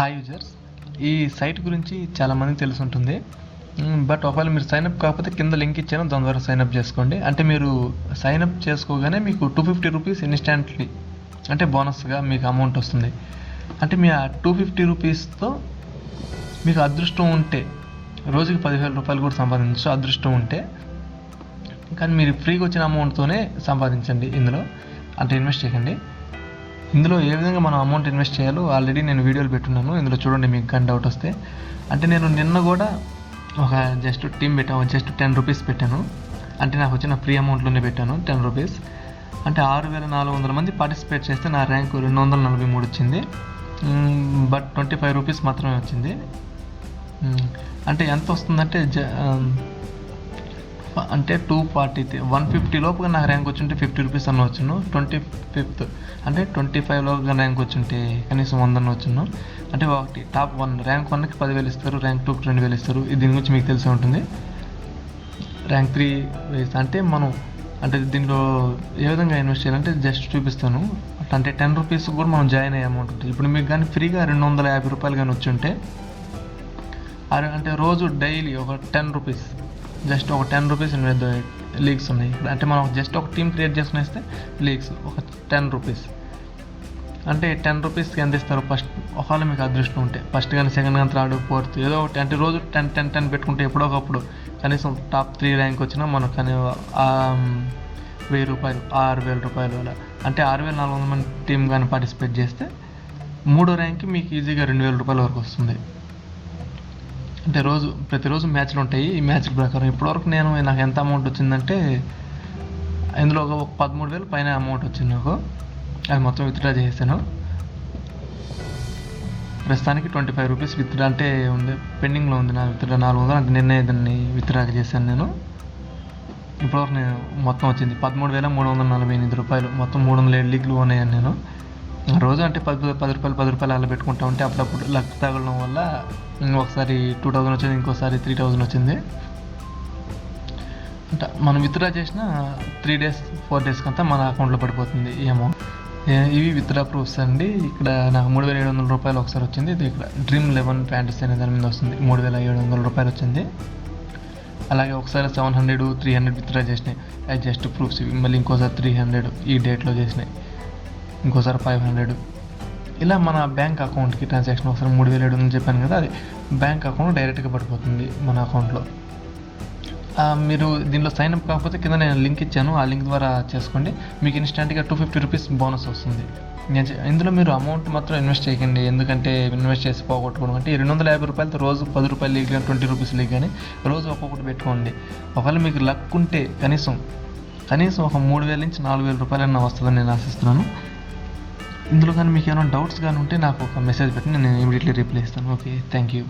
Hi users, ఈ site గురించి చాలామందికి తెలిసి ఉంటుంది. బట్ ఒకవేళ మీరు సైన్అప్ కాకపోతే కింద లింక్ ఇచ్చాను, దాని ద్వారా సైన్అప్ చేసుకోండి. అంటే మీరు సైన్అప్ చేసుకోగానే మీకు 250 రూపీస్ ఇన్స్టాంట్లీ అంటే బోనస్గా మీకు అమౌంట్ వస్తుంది. అంటే మీ ఆ 250 రూపీస్తో మీకు అదృష్టం ఉంటే రోజుకి 10,000 రూపాయలు కూడా సంపాదించవచ్చు అదృష్టం ఉంటే. కానీ మీరు ఫ్రీగా వచ్చిన అమౌంట్తోనే సంపాదించండి. ఇందులో అంటే ఇన్వెస్ట్ చేయకండి. ఇందులో ఏ విధంగా మనం అమౌంట్ ఇన్వెస్ట్ చేయాలో ఆల్రెడీ నేను వీడియోలు పెట్టున్నాను. ఇందులో చూడండి, మీకు కానీ డౌట్ వస్తే. అంటే నేను నిన్న కూడా ఒక జస్ట్ టీమ్ పెట్టాను, జస్ట్ 10 రూపీస్ పెట్టాను. అంటే నాకు వచ్చిన ఫ్రీ అమౌంట్లోనే పెట్టాను 10 రూపీస్. అంటే 6,400 మంది పార్టిసిపేట్ చేస్తే నా ర్యాంకు 243 వచ్చింది. బట్ 25 రూపీస్ మాత్రమే వచ్చింది. అంటే ఎంత వస్తుందంటే అంటే 150 లోపుగా నాకు ర్యాంక్ వచ్చింటే 50 రూపీస్ అన్న వచ్చును. 25th అంటే 25 లోపుగా ర్యాంక్ వచ్చింటే కనీసం 100 అన్న వచ్చును. అంటే ఒకటి టాప్ 1 ర్యాంక్ 1కి 10,000 ఇస్తారు, ర్యాంక్ 2కి 2,000 ఇస్తారు. దీని గురించి మీకు తెలిసే ఉంటుంది. ర్యాంక్ 3 అంటే మనం అంటే దీంట్లో ఏ విధంగా ఇన్వెస్ట్ చేయాలంటే జస్ట్ చూపిస్తాను. అంటే 10 రూపీస్ కూడా మనం జాయిన్ అయ్యే అమౌంట్ ఉంటుంది. ఇప్పుడు మీకు కానీ ఫ్రీగా 250 రూపాయలు కానీ వచ్చి ఉంటే అంటే రోజు డైలీ ఒక 10 రూపీస్, జస్ట్ ఒక 10 రూపీస్ లీగ్స్ ఉన్నాయి ఇక్కడ. అంటే మనం జస్ట్ ఒక టీమ్ క్రియేట్ చేసుకునేస్తే లీగ్స్ ఒక 10 రూపీస్. అంటే 10 రూపీస్కి ఎంత ఇస్తారు ఫస్ట్, ఒకవేళ మీకు అదృష్టం ఉంటే ఫస్ట్ కానీ సెకండ్ కానీ థర్డ్ ఫోర్త్ ఏదో ఒకటి. అంటే రోజు 10 పెట్టుకుంటే ఎప్పుడో ఒకప్పుడు కనీసం టాప్ 3 ర్యాంక్ వచ్చినా మనకు కానీ 1,000 రూపాయలు 6,000 రూపాయలు అలా. అంటే 6,400 మంది టీం కానీ పార్టిసిపేట్ చేస్తే 3వ ర్యాంక్కి మీకు ఈజీగా 2,000 రూపాయల వరకు వస్తుంది. అంటే ప్రతిరోజు మ్యాచ్లు ఉంటాయి. ఈ మ్యాచ్ల ప్రకారం ఇప్పటివరకు నాకు ఎంత అమౌంట్ వచ్చిందంటే ఇందులో ఒక 13,000 పైన అమౌంట్ వచ్చింది నాకు. అది మొత్తం విత్డ్రా చేసాను. ప్రస్తుతానికి 25 రూపీస్ విత్డ్రా అంటే ఉంది, పెండింగ్లో ఉంది నా విత్డ్రా 400. అంటే నిన్నే దాన్ని విత్డ్రా చేశాను నేను. ఇప్పటివరకు నేను మొత్తం వచ్చింది 13,348 రూపాయలు. మొత్తం 307 లీగ్లు ఉన్నాయని నేను రోజు అంటే 10 రూపాయలు అలా పెట్టుకుంటా ఉంటే అప్పుడప్పుడు లక్ తగలడం వల్ల ఒకసారి 2,000 వచ్చింది, ఇంకోసారి 3,000 వచ్చింది. అంటే మనం విత్డ్రా చేసిన 3 days 4 days కంతా మన అకౌంట్లో పడిపోతుంది ఈ అమౌంట్. ఇవి విత్డ్రా ప్రూఫ్స్ అండి. ఇక్కడ నాకు 3,700 రూపాయలు ఒకసారి వచ్చింది. ఇది ఇక్కడ డ్రీమ్ 11 ఫ్యాంటసీ అనే దాని మీద వస్తుంది, 3,700 రూపాయలు వచ్చింది. అలాగే ఒకసారి 700 300 విత్డ్రా చేసినాయి, అది జస్ట్ ప్రూఫ్స్ ఇవి. మళ్ళీ ఇంకోసారి 300 ఈ డేట్లో చేసినాయి, ఇంకోసారి 500. ఇలా మన బ్యాంక్ అకౌంట్కి ట్రాన్సాక్షన్ ఒకసారి 3,700 చెప్పాను కదా, అది బ్యాంక్ అకౌంట్ డైరెక్ట్గా పడిపోతుంది మన అకౌంట్లో. మీరు దీనిలో సైన్అప్ కాకపోతే కింద నేను లింక్ ఇచ్చాను, ఆ లింక్ ద్వారా చేసుకోండి. మీకు ఇన్స్టాంట్గా 250 రూపీస్ బోనస్ వస్తుంది. ఇందులో మీరు అమౌంట్ మాత్రం ఇన్వెస్ట్ చేయకండి, ఎందుకంటే ఇన్వెస్ట్ చేసి పోగొట్టుకోవడం. అంటే 250 రూపాయలతో రోజు 10 రూపాయలు లీగ్ కానీ 20 రూపీస్ లీగ్ కానీ రోజు ఒక్కొక్కటి పెట్టుకోండి. ఒకవేళ మీకు లక్ ఉంటే కనీసం ఒక 3,000 నుంచి 4,000 రూపాయలన్నా వస్తుందని నేను ఆశిస్తున్నాను. ఇందులో కానీ మీకు ఏమైనా డౌట్స్ కానీ ఉంటే నాకు ఒక మెసేజ్ పెట్టి నేను ఇమీడియట్లీ రిప్లై ఇస్తాను. Okay, thank you.